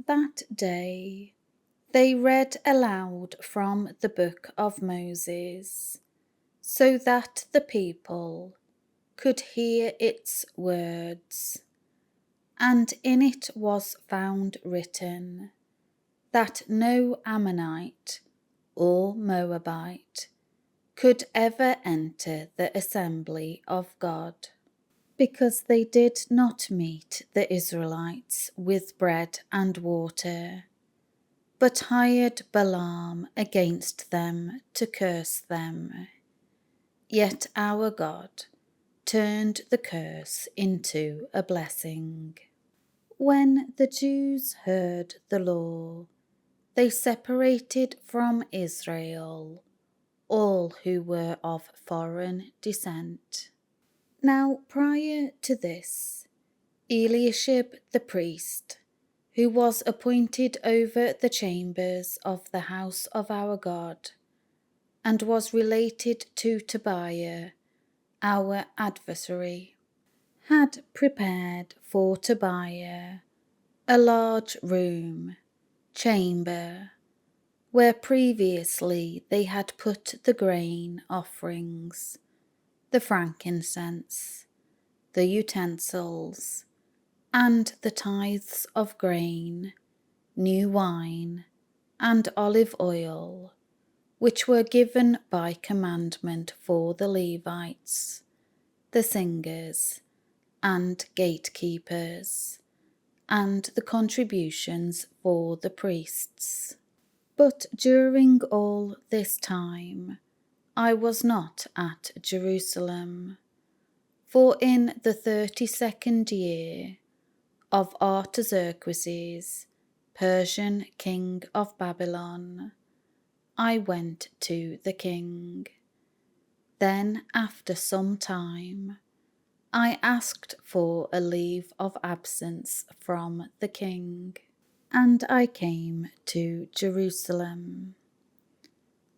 That day they read aloud from the book of Moses, so that the people could hear its words. And in it was found written that no Ammonite or Moabite could ever enter the assembly of God, because they did not meet the Israelites with bread and water, but hired Balaam against them to curse them. Yet our God turned the curse into a blessing. When the Jews heard the law, they separated from Israel all who were of foreign descent. Now prior to this, Eliashib the priest, who was appointed over the chambers of the house of our God, and was related to Tobiah, our adversary, had prepared for Tobiah a large room, chamber, where previously they had put the grain offerings, the frankincense, the utensils, and the tithes of grain, new wine, and olive oil, which were given by commandment for the Levites, the singers, and gatekeepers, and the contributions for the priests. But during all this time I was not at Jerusalem, for in the 32nd year of Artaxerxes, Persian king of Babylon, I went to the king. Then after some time I asked for a leave of absence from the king, and I came to Jerusalem.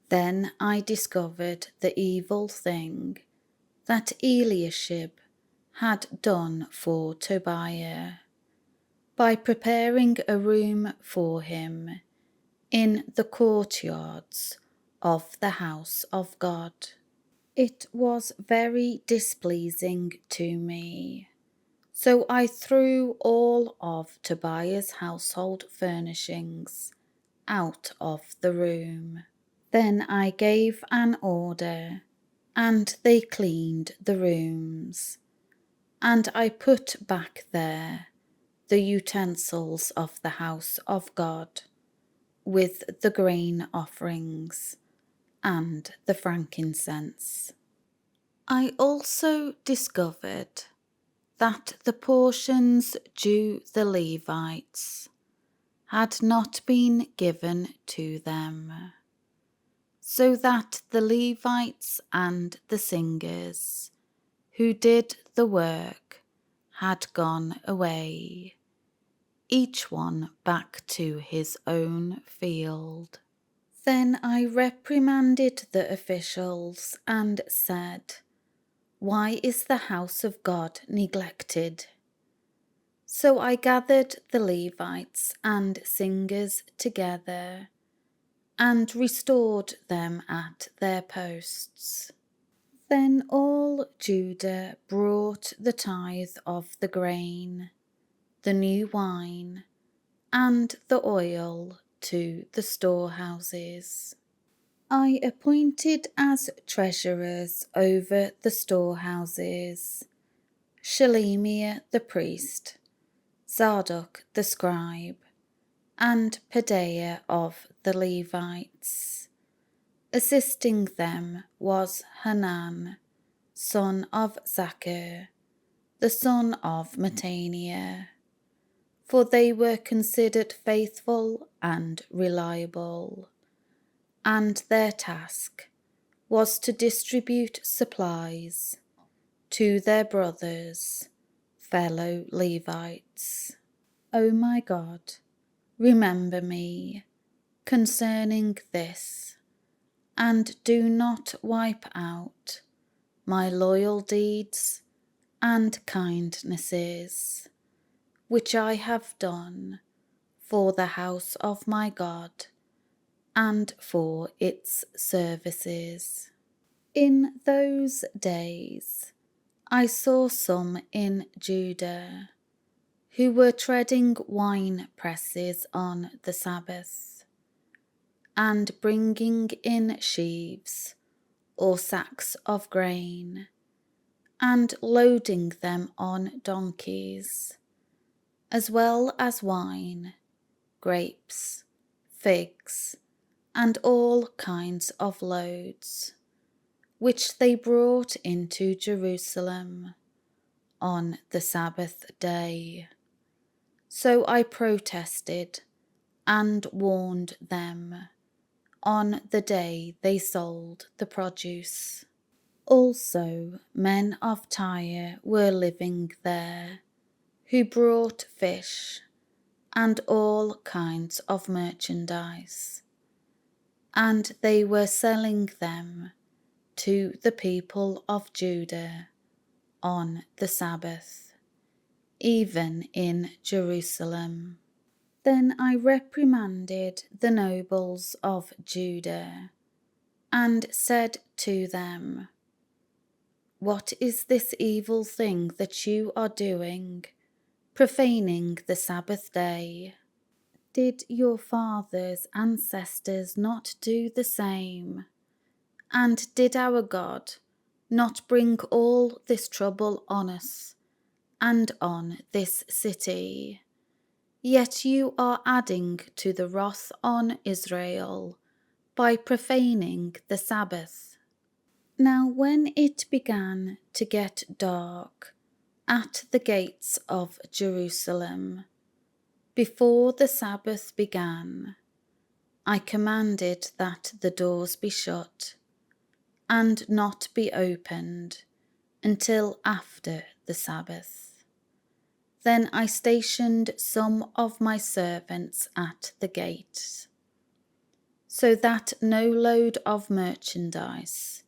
Then I discovered the evil thing that Eliashib had done for Tobiah, by preparing a room for him in the courtyards of the house of God. It was very displeasing to me, so I threw all of Tobiah's household furnishings out of the room. Then I gave an order, and they cleaned the rooms, and I put back there the utensils of the house of God, with the grain offerings and the frankincense. I also discovered that the portions due the Levites had not been given to them, so that the Levites and the singers who did the work had gone away, each one back to his own field. Then I reprimanded the officials and said, "Why is the house of God neglected?" So I gathered the Levites and singers together and restored them at their posts. Then all Judah brought the tithe of the grain, the new wine, and the oil to the storehouses. I appointed as treasurers over the storehouses Shelemiah the priest, Zadok the scribe, and Pedaiah of the Levites. Assisting them was Hanan, son of Zachar, the son of Mattaniah, for they were considered faithful and reliable, and their task was to distribute supplies to their brothers, fellow Levites. O my God, remember me concerning this, and do not wipe out my loyal deeds and kindnesses, which I have done for the house of my God and for its services. In those days I saw some in Judah who were treading wine presses on the Sabbath, and bringing in sheaves or sacks of grain, and loading them on donkeys, as well as wine, grapes, figs, and all kinds of loads, which they brought into Jerusalem on the Sabbath day. So I protested and warned them on the day they sold the produce. Also, men of Tyre were living there, who brought fish and all kinds of merchandise, and they were selling them to the people of Judah on the Sabbath, even in Jerusalem. Then I reprimanded the nobles of Judah, and said to them, "What is this evil thing that you are doing, profaning the Sabbath day? Did your fathers' ancestors not do the same? And did our God not bring all this trouble on us and on this city? Yet you are adding to the wrath on Israel by profaning the Sabbath." Now when it began to get dark at the gates of Jerusalem, before the Sabbath began, I commanded that the doors be shut and not be opened until after the Sabbath. Then I stationed some of my servants at the gates, so that no load of merchandise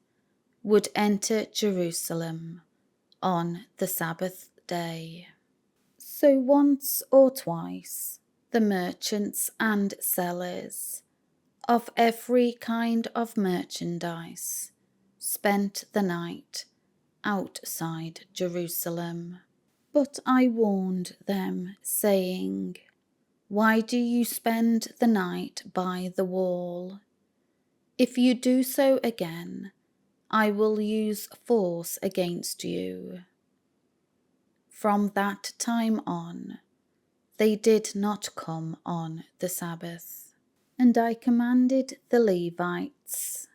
would enter Jerusalem on the Sabbath day. So once or twice the merchants and sellers of every kind of merchandise spent the night outside Jerusalem. But I warned them, saying, "Why do you spend the night by the wall? If you do so again, I will use force against you." From that time on, they did not come on the Sabbath. And I commanded the Levites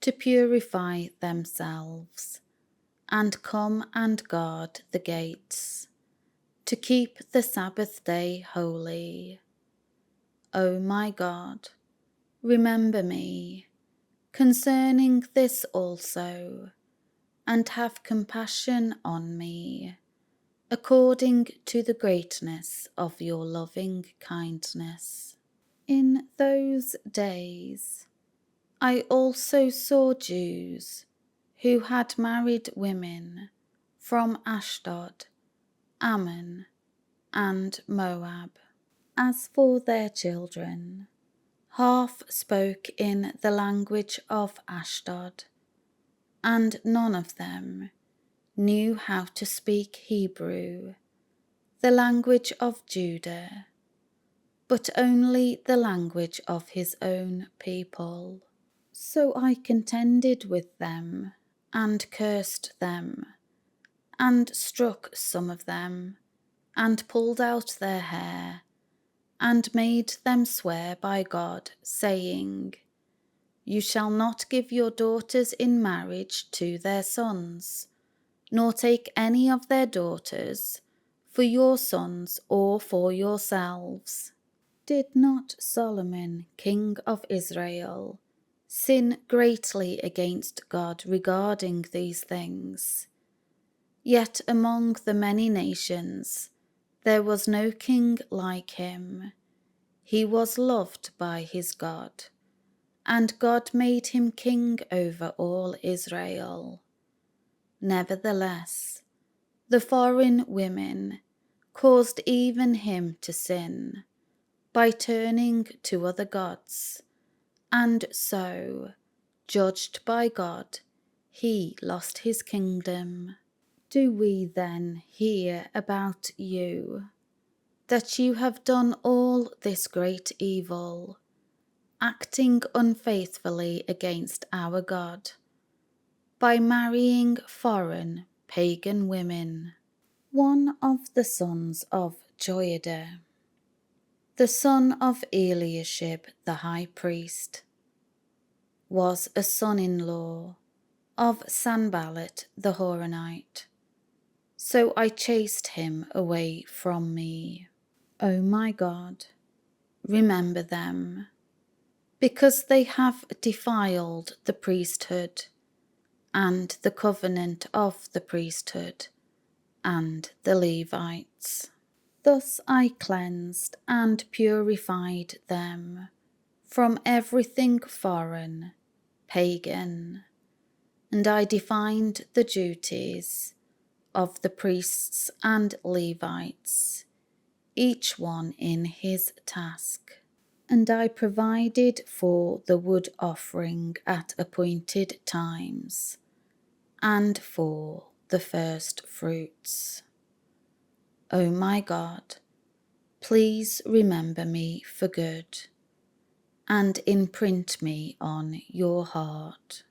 to purify themselves and come and guard the gates, to keep the Sabbath day holy. O my God, remember me concerning this also, and have compassion on me, according to the greatness of your loving kindness. In those days I also saw Jews who had married women from Ashdod, Ammon, and Moab. As for their children, half spoke in the language of Ashdod, and none of them knew how to speak Hebrew, the language of Judah, but only the language of his own people. So I contended with them, and cursed them, and struck some of them, and pulled out their hair, and made them swear by God, saying, "You shall not give your daughters in marriage to their sons, nor take any of their daughters for your sons or for yourselves." Did not Solomon, king of Israel, sin greatly against God regarding these things? Yet among the many nations there was no king like him. He was loved by his God, and God made him king over all Israel. Nevertheless, the foreign women caused even him to sin, by turning to other gods, and so, judged by God, he lost his kingdom. Do we then hear about you, that you have done all this great evil, acting unfaithfully against our God, by marrying foreign pagan women? One of the sons of Joiada, the son of Eliashib the high priest, was a son-in-law of Sanballat the Horonite. So I chased him away from me. O my God, remember them, because they have defiled the priesthood and the covenant of the priesthood and the Levites. Thus I cleansed and purified them from everything foreign, pagan, and I defined the duties of the priests and Levites, each one in his task. And I provided for the wood offering at appointed times, and for the first fruits. O my God, please remember me for good, and imprint me on your heart.